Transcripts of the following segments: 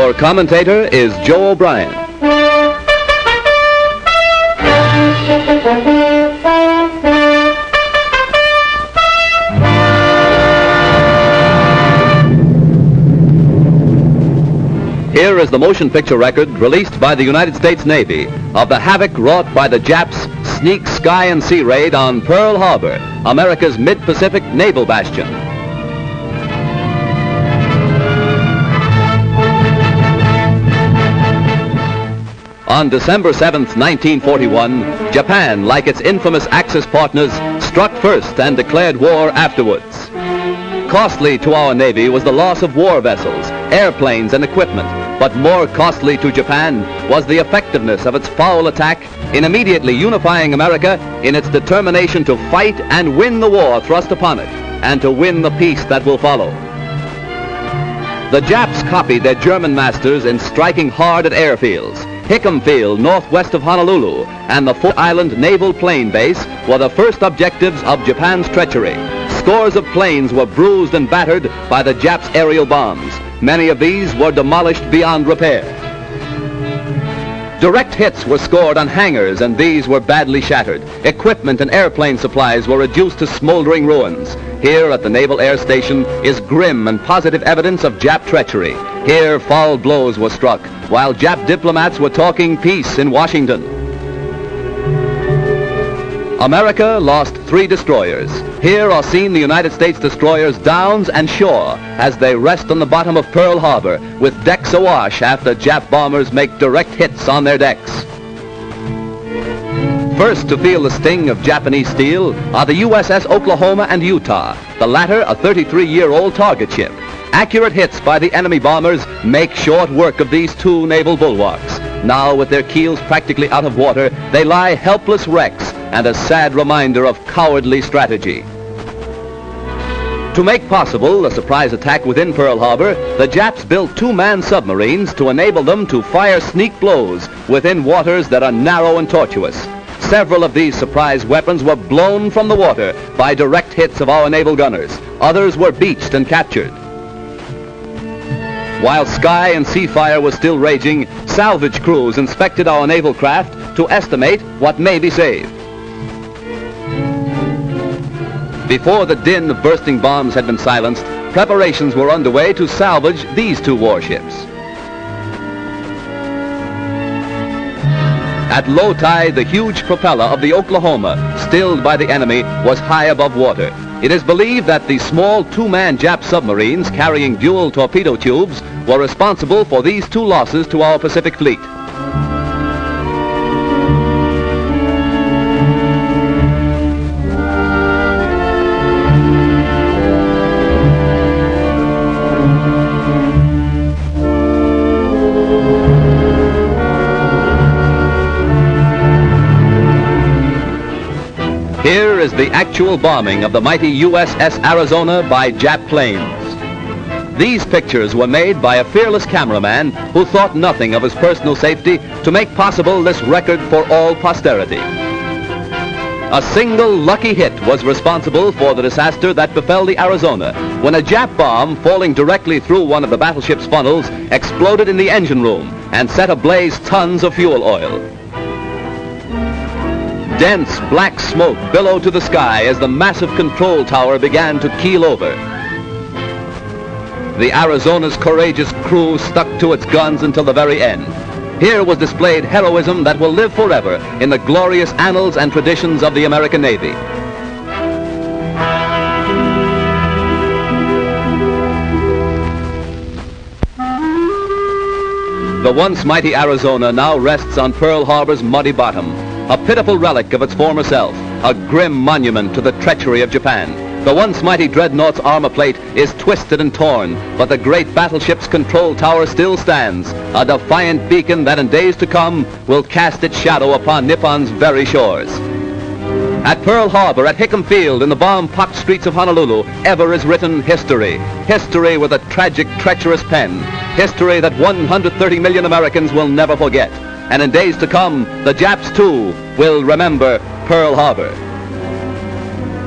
Your commentator is Joe O'Brien. Here is the motion picture record released by the United States Navy of the havoc wrought by the Japs' sneak sky and sea raid on Pearl Harbor, America's mid-Pacific naval bastion. On December 7th, 1941, Japan, like its infamous Axis partners, struck first and declared war afterwards. Costly to our Navy was the loss of war vessels, airplanes, and equipment, but more costly to Japan was the effectiveness of its foul attack in immediately unifying America in its determination to fight and win the war thrust upon it, and to win the peace that will follow. The Japs copied their German masters in striking hard at airfields. Hickam Field, northwest of Honolulu, and the Fort Island Naval Plane Base were the first objectives of Japan's treachery. Scores of planes were bruised and battered by the Japs' aerial bombs. Many of these were demolished beyond repair. Direct hits were scored on hangars, and these were badly shattered. Equipment and airplane supplies were reduced to smoldering ruins. Here at the Naval Air Station is grim and positive evidence of Jap treachery. Here foul blows were struck, while Jap diplomats were talking peace in Washington. America lost 3 destroyers. Here are seen the United States destroyers Downs and Shaw as they rest on the bottom of Pearl Harbor with decks awash after Jap bombers make direct hits on their decks. First to feel the sting of Japanese steel are the USS Oklahoma and Utah, the latter a 33-year-old target ship. Accurate hits by the enemy bombers make short work of these 2 naval bulwarks. Now, with their keels practically out of water, they lie helpless wrecks and a sad reminder of cowardly strategy. To make possible a surprise attack within Pearl Harbor, the Japs built 2-man submarines to enable them to fire sneak blows within waters that are narrow and tortuous. Several of these surprise weapons were blown from the water by direct hits of our naval gunners. Others were beached and captured. While sky and sea fire was still raging, salvage crews inspected our naval craft to estimate what may be saved. Before the din of bursting bombs had been silenced, preparations were underway to salvage these 2 warships. At low tide, the huge propeller of the Oklahoma, stilled by the enemy, was high above water. It is believed that the small 2-man Jap submarines carrying dual torpedo tubes were responsible for these 2 losses to our Pacific Fleet. Here is the actual bombing of the mighty USS Arizona by Jap planes. These pictures were made by a fearless cameraman who thought nothing of his personal safety to make possible this record for all posterity. A single lucky hit was responsible for the disaster that befell the Arizona when a Jap bomb falling directly through one of the battleship's funnels exploded in the engine room and set ablaze tons of fuel oil. Dense black smoke billowed to the sky as the massive control tower began to keel over. The Arizona's courageous crew stuck to its guns until the very end. Here was displayed heroism that will live forever in the glorious annals and traditions of the American Navy. The once mighty Arizona now rests on Pearl Harbor's muddy bottom, a pitiful relic of its former self, a grim monument to the treachery of Japan. The once mighty dreadnought's armor plate is twisted and torn, but the great battleship's control tower still stands, a defiant beacon that in days to come will cast its shadow upon Nippon's very shores. At Pearl Harbor, at Hickam Field, in the bomb-pocked streets of Honolulu, ever is written history. History with a tragic, treacherous pen. History that 130 million Americans will never forget. And in days to come, the Japs, too, will remember Pearl Harbor.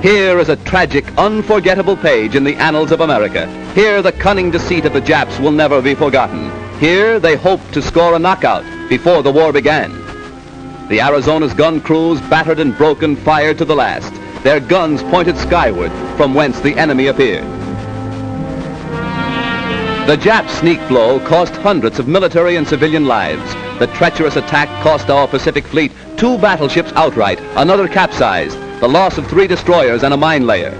Here is a tragic, unforgettable page in the annals of America. Here the cunning deceit of the Japs will never be forgotten. Here they hoped to score a knockout before the war began. The Arizona's gun crews, battered and broken, fired to the last, their guns pointed skyward from whence the enemy appeared. The Jap sneak blow cost hundreds of military and civilian lives. The treacherous attack cost our Pacific Fleet 2 battleships outright, another capsized, the loss of 3 destroyers and a mine layer.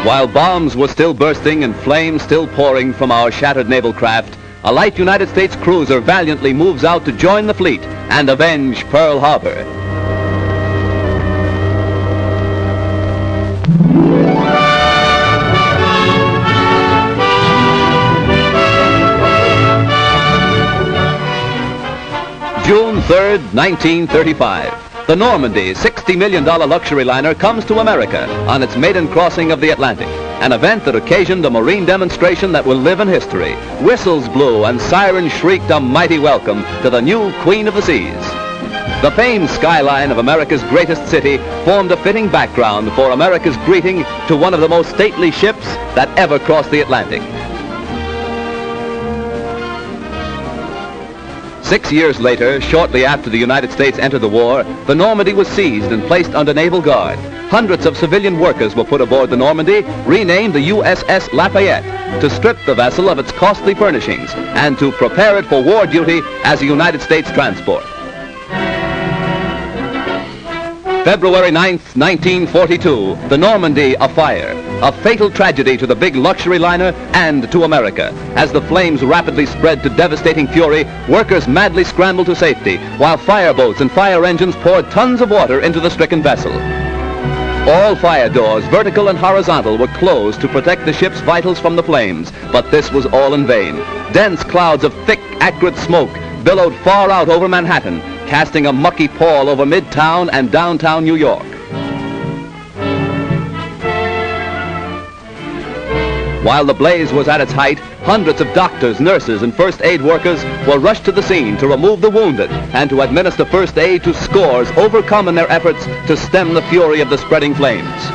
While bombs were still bursting and flames still pouring from our shattered naval craft, a light United States cruiser valiantly moves out to join the fleet and avenge Pearl Harbor. June 3rd, 1935. The Normandy, $60 million luxury liner, comes to America on its maiden crossing of the Atlantic, an event that occasioned a marine demonstration that will live in history. Whistles blew and sirens shrieked a mighty welcome to the new Queen of the Seas. The famed skyline of America's greatest city formed a fitting background for America's greeting to one of the most stately ships that ever crossed the Atlantic. 6 years later, shortly after the United States entered the war, the Normandy was seized and placed under naval guard. Hundreds of civilian workers were put aboard the Normandy, renamed the USS Lafayette, to strip the vessel of its costly furnishings and to prepare it for war duty as a United States transport. February 9th, 1942, the Normandy afire. A fatal tragedy to the big luxury liner and to America. As the flames rapidly spread to devastating fury, workers madly scrambled to safety, while fireboats and fire engines poured tons of water into the stricken vessel. All fire doors, vertical and horizontal, were closed to protect the ship's vitals from the flames, but this was all in vain. Dense clouds of thick, acrid smoke billowed far out over Manhattan, casting a mucky pall over Midtown and downtown New York. While the blaze was at its height, hundreds of doctors, nurses, and first aid workers were rushed to the scene to remove the wounded and to administer first aid to scores overcome in their efforts to stem the fury of the spreading flames.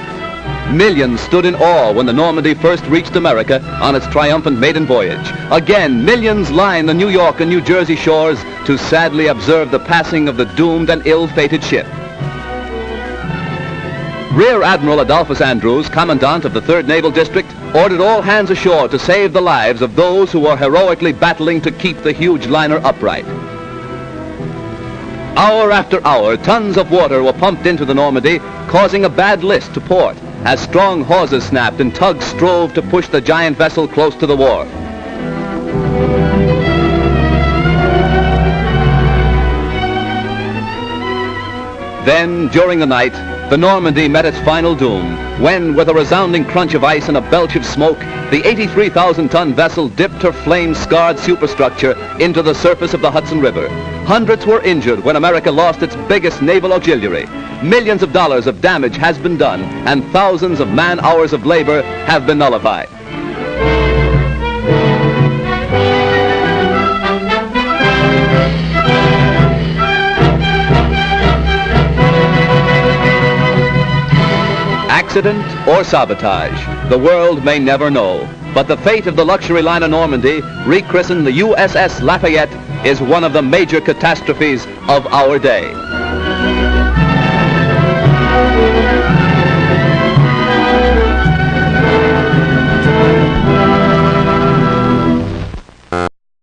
Millions stood in awe when the Normandy first reached America on its triumphant maiden voyage. Again, millions lined the New York and New Jersey shores to sadly observe the passing of the doomed and ill-fated ship. Rear Admiral Adolphus Andrews, Commandant of the 3rd Naval District, ordered all hands ashore to save the lives of those who were heroically battling to keep the huge liner upright. Hour after hour, tons of water were pumped into the Normandy, causing a bad list to port, as strong hawsers snapped and tugs strove to push the giant vessel close to the wharf. Then, during the night, the Normandy met its final doom, when, with a resounding crunch of ice and a belch of smoke, the 83,000-ton vessel dipped her flame-scarred superstructure into the surface of the Hudson River. Hundreds were injured when America lost its biggest naval auxiliary. Millions of dollars of damage has been done, and thousands of man-hours of labor have been nullified. Accident or sabotage, the world may never know. But the fate of the luxury liner Normandy, rechristened the USS Lafayette, is one of the major catastrophes of our day.